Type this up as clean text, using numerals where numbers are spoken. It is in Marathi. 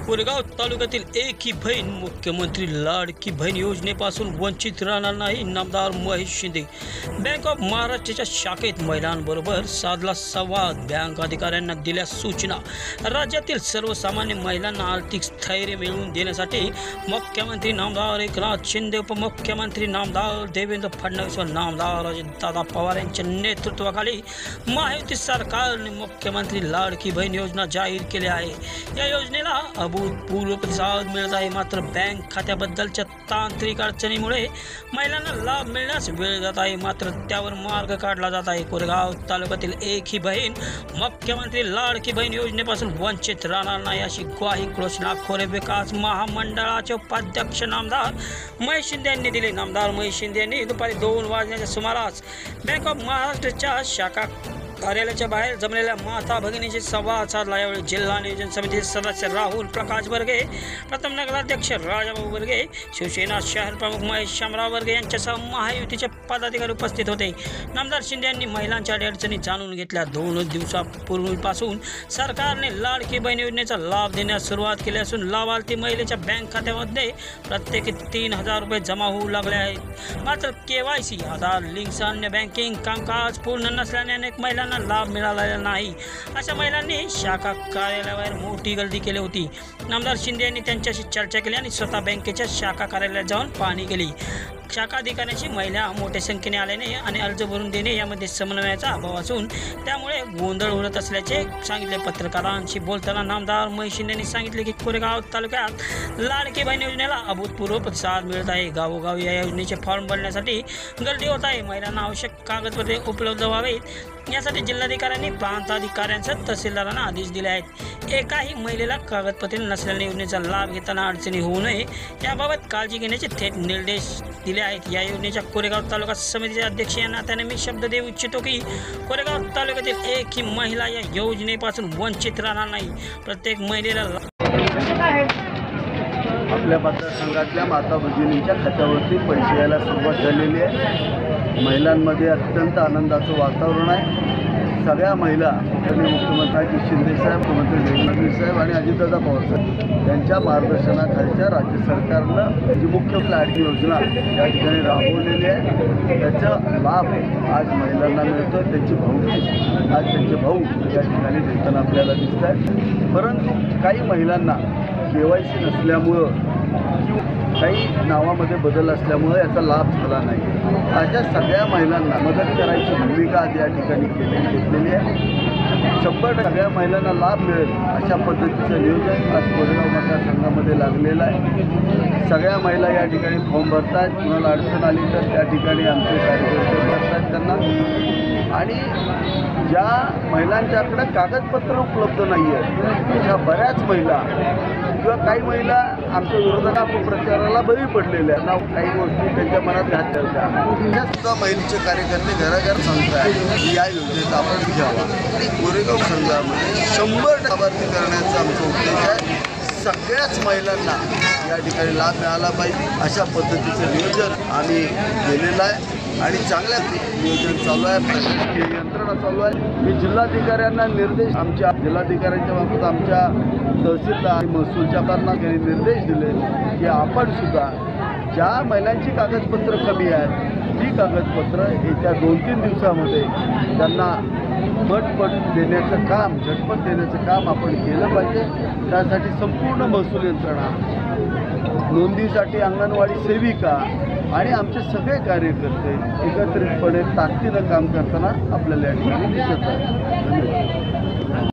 कोरेगाव तालुक्यातील एकही बहीण मुख्यमंत्री लाडकी बहीण योजनेपासून वंचित राहणार नाही. नामदार महेश शिंदे. बँक ऑफ महाराष्ट्राच्या शाखेत महिलांबरोबर साधला संवाद. बँक अधिकाऱ्यांना दिल्या सूचना. राज्यातील सर्वसामान्य महिलांना आर्थिक स्थैर्य मिळवून देण्यासाठी मुख्यमंत्री नामदार एकनाथ शिंदे, उपमुख्यमंत्री नामदार देवेंद्र फडणवीस व नामदार अजितदादा पवार यांच्या नेतृत्वाखाली महायुती सरकारने मुख्यमंत्री लाडकी बहीण योजना जाहीर केली आहे. या योजनेला अभूतपूर्व प्रतिसाद मिळत आहे. मात्र बँक खात्याबद्दलच्या तांत्रिक अडचणीमुळे महिलांना लाभ मिळण्यास वेळ जात आहे. मात्र त्यावर मार्ग काढला जात आहे. कोरेगाव तालुक्यातील एकही बहीण मुख्यमंत्री लाडकी बहीण योजनेपासून वंचित राहणार नाही अशी ग्वाही कृष्णा खोरे विकास महामंडळाचे उपाध्यक्ष नामदार महेश शिंदे यांनी दिली. नामदार महेश शिंदे यांनी दुपारी 2 वाजण्याच्या सुमारास बँक ऑफ महाराष्ट्राच्या शाखा कार्यालयाच्या बाहेर जमलेल्या माता भगिनीशी संवाद साधला. यावेळी जिल्हा नियोजन समितीचे सदस्य राहुल प्रकाश बर्गे, प्रथम नगराध्यक्ष राजाभाऊ बर्गे, शिवसेना शहर प्रमुख महेश शामराव बर्गे यांच्यासह महायुतीचे पदाधिकारी उपस्थित होते. नामदार शिंदे यांनी महिलांच्या अडचणी जाणून घेतल्या. 2 दिवसापूर्वीपासून सरकारने लाडकी बहीण योजनेचा लाभ देण्यास सुरुवात केली असून लाभार्थी महिलेच्या बँक खात्यामध्ये प्रत्येकी 3,000 रुपये जमा होऊ लागले आहेत. मात्र KYC, आधार लिंक्स, अन्य बँकिंग कामकाज पूर्ण नसल्याने अनेक महिलांना लाभ मिळालेला नाही. अशा महिलांनी शाखा कार्यालयावर मोठी गर्दी केली होती. नामदार शिंदे यांनी त्यांच्याशी चर्चा केली आणि स्वतः बँकेच्या शाखा कार्यालयात जाऊन पाहणी केली. शाखा अधिकाऱ्यांची महिला मोठ्या संख्येने आल्याने आणि अर्ज भरून देणे यामध्ये समन्वयाचा अभाव असून त्यामुळे गोंधळ उडत असल्याचे सांगितले. पत्रकारांशी बोलताना नामदार महेश शिंदे यांनी सांगितले की कोरेगाव तालुक्यात लाडकी बहीण योजनेला अभूतपूर्व प्रतिसाद मिळत आहे. गावोगावी या योजनेचे फॉर्म भरण्यासाठी गर्दी होत आहे. महिलांना आवश्यक कागदपत्रे उपलब्ध व्हावेत यासाठी जिल्हाधिकाऱ्यांनी प्रांताधिकाऱ्यांसह तहसीलदारांना आदेश दिले आहेत. एकाही महिलेला कागदपत्रे नसल्याने योजनेचा लाभ घेताना अडचणी होऊ नये याबाबत काळजी घेण्याचे थेट निर्देश दिले आहेत. या योजनेच्या कोरेगाव तालुका समितीचे अध्यक्ष या नात्याने मी शब्द देऊ इच्छितो की कोरेगाव तालुक्यातील एकही महिला या योजनेपासून वंचित राहणार नाही. प्रत्येक महिलेला आपल्या मतदारसंघातल्या माता भगिनींच्या खात्यावरती पैसे यायला सुरुवात झालेली आहे. महिलांमध्ये अत्यंत आनंदाचं वातावरण आहे. सगळ्या महिला मुख्यमंत्री शिंदेसाहेब, मुख्यमंत्री देवेंद्र फडणवीस साहेब आणि अजितदादा पवार साहेब यांच्या मार्गदर्शनाखालच्या राज्य सरकारनं जी मुख्य लाडकी योजना या ठिकाणी राबवलेली आहे त्याचा लाभ आज महिलांना मिळतो. त्यांची भाऊ आज त्यांचे भाऊ या ठिकाणी देताना आपल्याला दिसत आहे. परंतु काही महिलांना KYC नसल्यामुळं किंवा काही नावामध्ये बदल असल्यामुळं याचा लाभ झाला नाही. अशा सगळ्या महिलांना मदत करायची भूमिका आज या ठिकाणी घेतलेली आहे. 100% सगळ्या महिलांना लाभ मिळेल अशा पद्धतीचं नियोजन आज कोरेगाव मतदारसंघामध्ये लागलेलं आहे. सगळ्या महिला या ठिकाणी फॉर्म भरतात. कुणाला अडचण आली तर त्या ठिकाणी आमचे कार्यकर्ते भरतात त्यांना. आणि ज्या महिलांच्याकडे कागदपत्र उपलब्ध नाही आहे अशा बऱ्याच महिला किंवा काही महिला आमच्या विरोधात अपप्रचाराला बळी पडलेल्या आहेत. काही गोष्टी त्यांच्या मनात घातल्या होत्या. त्यासुद्धा महिलेचे कार्यकर्ते घराघर सांगताय की या योजनेचा आपण घ्यावा. आणि कोरेगाव संघामध्ये 100 लाभार्थी करण्याचा आमचा उद्देश आहे. सगळ्याच महिलांना या ठिकाणी लाभ मिळाला पाहिजे अशा पद्धतीचं नियोजन आम्ही केलेलं आहे आणि चांगल्या नियोजन चालू आहे. प्रशासकीय यंत्रणा चालू आहे. मी जिल्हाधिकाऱ्यांना निर्देश आमच्या जिल्हाधिकाऱ्यांच्या बाबतीत आमच्या तहसीलदार आणि महसूलच्या त्यांनी निर्देश दिले की आपण सुद्धा ज्या महिलांची कागदपत्र कमी आहेत ती कागदपत्र येत्या 2-3 दिवसामध्ये त्यांना झटपट देण्याचं काम आपण केलं पाहिजे. त्यासाठी संपूर्ण महसूल यंत्रणा, नोंदीसाठी अंगणवाडी सेविका आणि आमचे सगळे कार्यकर्ते एकत्रितपणे ताकदीनं काम करताना आपल्याला या ठिकाणी दिसत आहे. धन्यवाद.